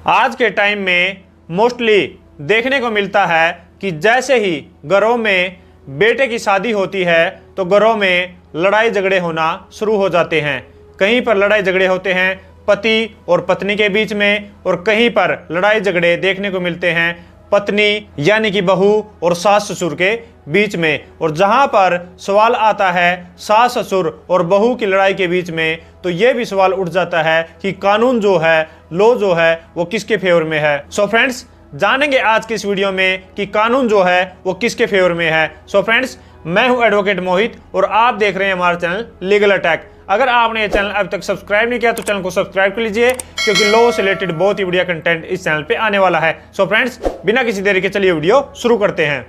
आज के टाइम में मोस्टली देखने को मिलता है कि जैसे ही घरों में बेटे की शादी होती है तो घरों में लड़ाई झगड़े होना शुरू हो जाते हैं। कहीं पर लड़ाई झगड़े होते हैं पति और पत्नी के बीच में, और कहीं पर लड़ाई झगड़े देखने को मिलते हैं पत्नी यानी कि बहू और सास ससुर के बीच में। और जहां पर सवाल आता है सास ससुर और बहू की लड़ाई के बीच में, तो ये भी सवाल उठ जाता है कि कानून जो है, लॉ जो है, वो किसके फेवर में है। सो फ्रेंड्स, जानेंगे आज की इस वीडियो में कि कानून जो है वो किसके फेवर में है। सो फ्रेंड्स, मैं हूं एडवोकेट मोहित और आप देख रहे हैं हमारा चैनल लीगल अटैक। अगर आपने ये चैनल अभी तक सब्सक्राइब नहीं किया तो चैनल को सब्सक्राइब कर लीजिए, क्योंकि लॉ से रिलेटेड बहुत ही बढ़िया कंटेंट इस चैनल पे आने वाला है। सो फ्रेंड्स, बिना किसी देरी के चलिए वीडियो शुरू करते हैं।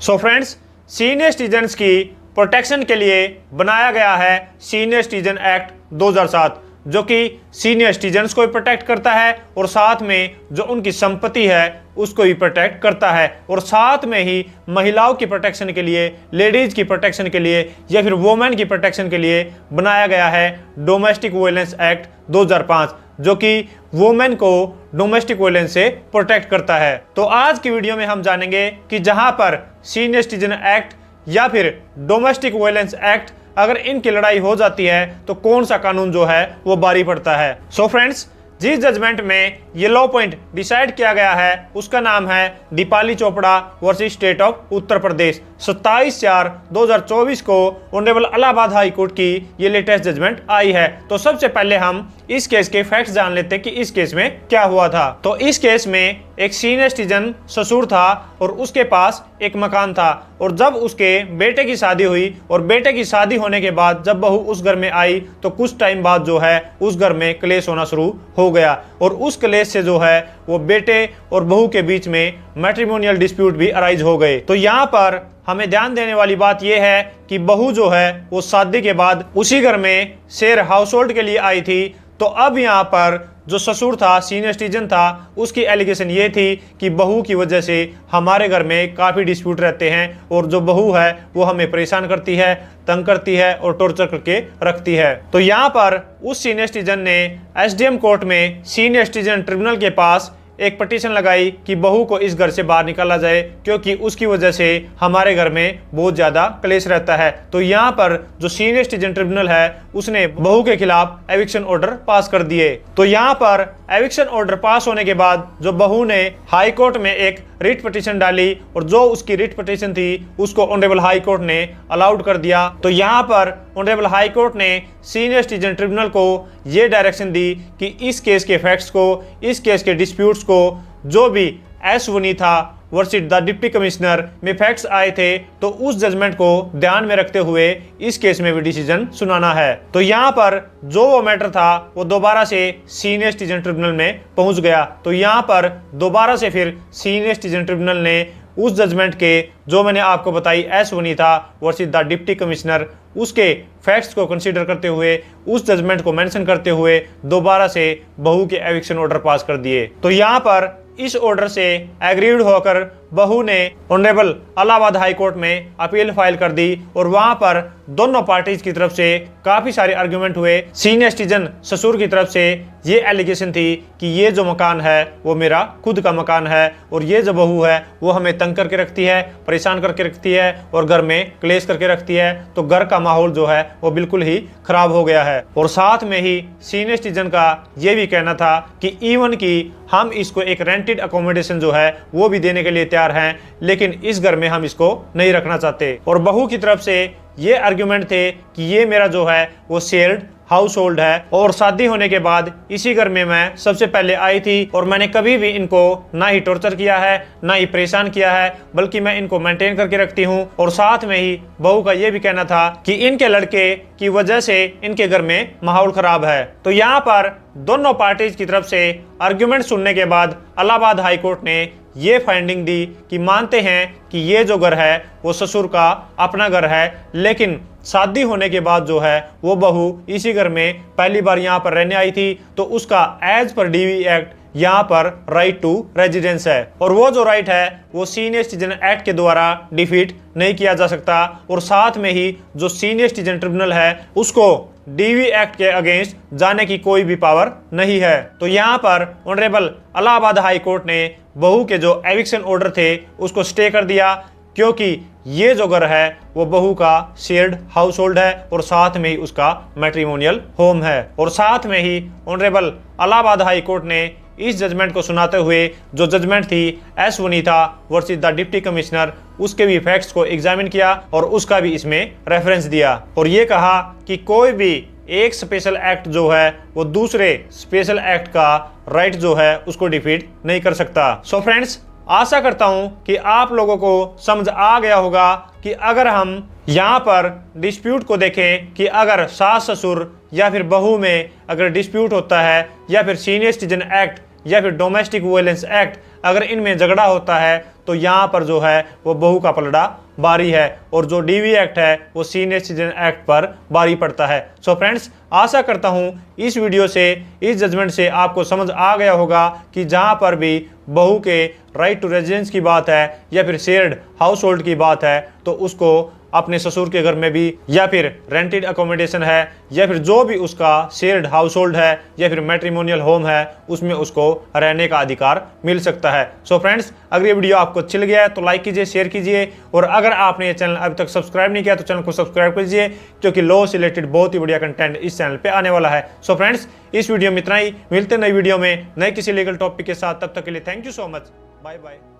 सो फ्रेंड्स, सीनियर सिटीजन्स की प्रोटेक्शन के लिए बनाया गया है सीनियर सिटीजन एक्ट 2007, जो कि सीनियर सिटीजन्स को भी प्रोटेक्ट करता है और साथ में जो उनकी संपत्ति है उसको भी प्रोटेक्ट करता है। और साथ में ही महिलाओं की प्रोटेक्शन के लिए, लेडीज की प्रोटेक्शन के लिए या फिर वुमेन की प्रोटेक्शन के लिए बनाया गया है डोमेस्टिक वायलेंस एक्ट 2005, जो कि वुमेन को डोमेस्टिक वायलेंस से प्रोटेक्ट करता है। तो आज की वीडियो में हम जानेंगे कि जहां पर सीनियर सिटीजन एक्ट या फिर डोमेस्टिक वायलेंस एक्ट, अगर इनकी लड़ाई हो जाती है तो कौन सा कानून जो है वो भारी पड़ता है। सो फ्रेंड्स, जिस जजमेंट में ये लॉ पॉइंट डिसाइड किया गया है उसका नाम है Deepali Chopra versus state of Uttar Pradesh. 27/4/2024 को ऑनरेबल इलाहाबाद हाई कोर्ट की ये लेटेस्ट जजमेंट आई है। तो सबसे पहले हम इस केस के फैक्ट्स जान लेते हैं कि इस केस में क्या हुआ था। तो इस केस में एक सीनियर सिटीजन ससुर था और उसके पास एक मकान था, और जब उसके बेटे की शादी हुई और बेटे की शादी होने के बाद जब बहू उस घर में आई तो कुछ टाइम बाद जो है उस घर में क्लेश होना शुरू हो गया, और उस क्लेश से जो है वो बेटे और बहू के बीच में मैट्रिमोनियल डिस्प्यूट भी अराइज हो गए। तो यहाँ पर हमें ध्यान देने वाली बात यह है कि बहू जो है वो शादी के बाद उसी घर में शेयर हाउस होल्ड के लिए आई थी। तो अब यहाँ पर जो ससुर था, सीनियर सिटीजन था, उसकी एलिगेशन ये थी कि बहू की वजह से हमारे घर में काफ़ी डिस्प्यूट रहते हैं और जो बहू है वो हमें परेशान करती है, तंग करती है और टॉर्चर करके रखती है। तो यहाँ पर उस सीनियर सिटीजन ने एसडीएम कोर्ट में सीनियर सिटीजन ट्रिब्यूनल के पास एक पिटीशन लगाई कि बहू को इस घर से बाहर निकाला जाए, क्योंकि उसकी वजह से हमारे घर में बहुत ज़्यादा क्लेश रहता है। तो यहाँ पर जो सीनियर सिटीजन ट्रिब्यूनल है उसने बहू के खिलाफ एविक्शन ऑर्डर पास कर दिए। तो यहाँ पर एविक्शन ऑर्डर पास होने के बाद जो बहू ने हाई कोर्ट में एक रिट पिटीशन डाली, और जो उसकी रिट पिटीशन थी उसको ऑनरेबल हाई कोर्ट ने अलाउड कर दिया। तो यहाँ पर ऑनरेबल हाई कोर्ट ने सीनियर सिटीजन ट्रिब्यूनल को ये डायरेक्शन दी कि इस केस के फैक्ट्स को, इस केस के डिस्प्यूट्स को, जो भी S Vanitha versus the deputy commissioner में फैक्ट्स आए थे, तो उस जजमेंट को ध्यान में रखते हुए इस केस में भी डिसीजन सुनाना है। तो यहाँ पर जो वो मैटर था वो दोबारा से सीनियर सिटीजन ट्रिब्यूनल में पहुंच गया। तो यहाँ पर दोबारा से फिर सीनियर सिटीजन ट्रिब्यूनल ने उस जजमेंट के, जो मैंने आपको बताई, S Vanitha versus the deputy commissioner, उसके फैक्ट्स को कंसीडर करते हुए, उस जजमेंट को मेंशन करते हुए दोबारा से बहू के एविक्शन ऑर्डर पास कर दिए। तो यहाँ पर इस ऑर्डर से एग्रीड होकर बहू ने ऑनरेबल इलाहाबाद हाई कोर्ट में अपील फाइल कर दी, और वहां पर दोनों पार्टीज की तरफ से काफी सारे आर्गुमेंट हुए। सीनियर सिटीजन ससुर की तरफ से ये एलिगेशन थी कि ये जो मकान है वो मेरा खुद का मकान है, और ये जो बहू है वो हमें तंग करके रखती है, परेशान करके रखती है और घर में क्लेश करके रखती है। तो घर का माहौल जो है वो बिल्कुल ही खराब हो गया है। और साथ में ही सीनियर सिटीजन का ये भी कहना था कि इवन कि हम इसको एक रेंटेड अकोमोडेशन जो है वो भी देने के लिए तैयार हैं, लेकिन इस घर में हम इसको नहीं रखना चाहते। और बहू की तरफ से ये आर्ग्यूमेंट थे कि ये मेरा जो है वो शेयर्ड हाउस होल्ड है, और शादी होने के बाद इसी घर में मैं सबसे पहले आई थी, और मैंने कभी भी इनको ना ही टॉर्चर किया है ना ही परेशान किया है, बल्कि मैं इनको मेंटेन करके रखती हूँ। और साथ में ही बहू का ये भी कहना था कि इनके लड़के की वजह से इनके घर में माहौल खराब है। तो यहाँ पर दोनों पार्टीज की तरफ से आर्ग्यूमेंट सुनने के बाद इलाहाबाद हाई कोर्ट ने ये फाइंडिंग दी कि मानते हैं कि ये जो घर है वो ससुर का अपना घर है, लेकिन शादी होने के बाद जो है वो बहू इसी घर में पहली बार यहाँ पर रहने आई थी, तो उसका एज पर डीवी एक्ट यहाँ पर राइट टू रेजिडेंस है, और वो जो राइट है वो सीनियर सिटीजन एक्ट के द्वारा डिफीट नहीं किया जा सकता। और साथ में ही जो सीनियर सिटीजन ट्रिब्यूनल है उसको डीवी एक्ट के अगेंस्ट जाने की कोई भी पावर नहीं है। तो यहाँ पर ऑनरेबल इलाहाबाद हाई कोर्ट ने बहू के जो एविक्शन ऑर्डर थे उसको स्टे कर दिया, क्योंकि ये जो घर है वो बहू का शेयर्ड हाउस होल्ड है और साथ में ही उसका मैट्रिमोनियल होम है। और साथ में ही ऑनरेबल इलाहाबाद हाई कोर्ट ने इस जजमेंट को सुनाते हुए जो जजमेंट थी S Vanita versus the deputy commissioner, उसके भी फैक्ट्स को एग्जामिन किया और उसका भी इसमें रेफरेंस दिया और ये कहा कि कोई भी एक स्पेशल एक्ट जो है वो दूसरे स्पेशल एक्ट का राइट जो है उसको डिफीट नहीं कर सकता। सो फ्रेंड्स, आशा करता हूं कि आप लोगों को समझ आ गया होगा कि अगर हम यहाँ पर डिस्प्यूट को देखें कि अगर सास ससुर या फिर बहू में अगर डिस्प्यूट होता है या फिर सीनियर सिटीजन एक्ट या फिर डोमेस्टिक वायलेंस एक्ट अगर इनमें झगड़ा होता है तो यहाँ पर जो है वो बहू का पलड़ा भारी है और जो डीवी एक्ट है वो सीनियर सिटीजन एक्ट पर भारी पड़ता है। सो फ्रेंड्स, आशा करता हूँ इस वीडियो से, इस जजमेंट से आपको समझ आ गया होगा कि जहाँ पर भी बहू के राइट टू रेजिडेंस की बात है या फिर शेयर्ड हाउस होल्ड की बात है तो उसको अपने ससुर के घर में भी या फिर रेंटेड अकोमोडेशन है या फिर जो भी उसका शेयर्ड हाउस होल्ड है या फिर मैट्रिमोनियल होम है उसमें उसको रहने का अधिकार मिल सकता है। सो फ्रेंड्स, अगर ये वीडियो आपको अच्छा लगा है तो लाइक कीजिए, शेयर कीजिए और अगर आपने ये चैनल अभी तक सब्सक्राइब नहीं किया तो चैनल को सब्सक्राइब कीजिए, क्योंकि लॉ से रिलेटेड बहुत ही बढ़िया कंटेंट इस चैनल पे आने वाला है। सो फ्रेंड्स, इस वीडियो में इतना ही, मिलते नई वीडियो में नए किसी लीगल टॉपिक के साथ, तब तक के लिए thank you so much, bye bye.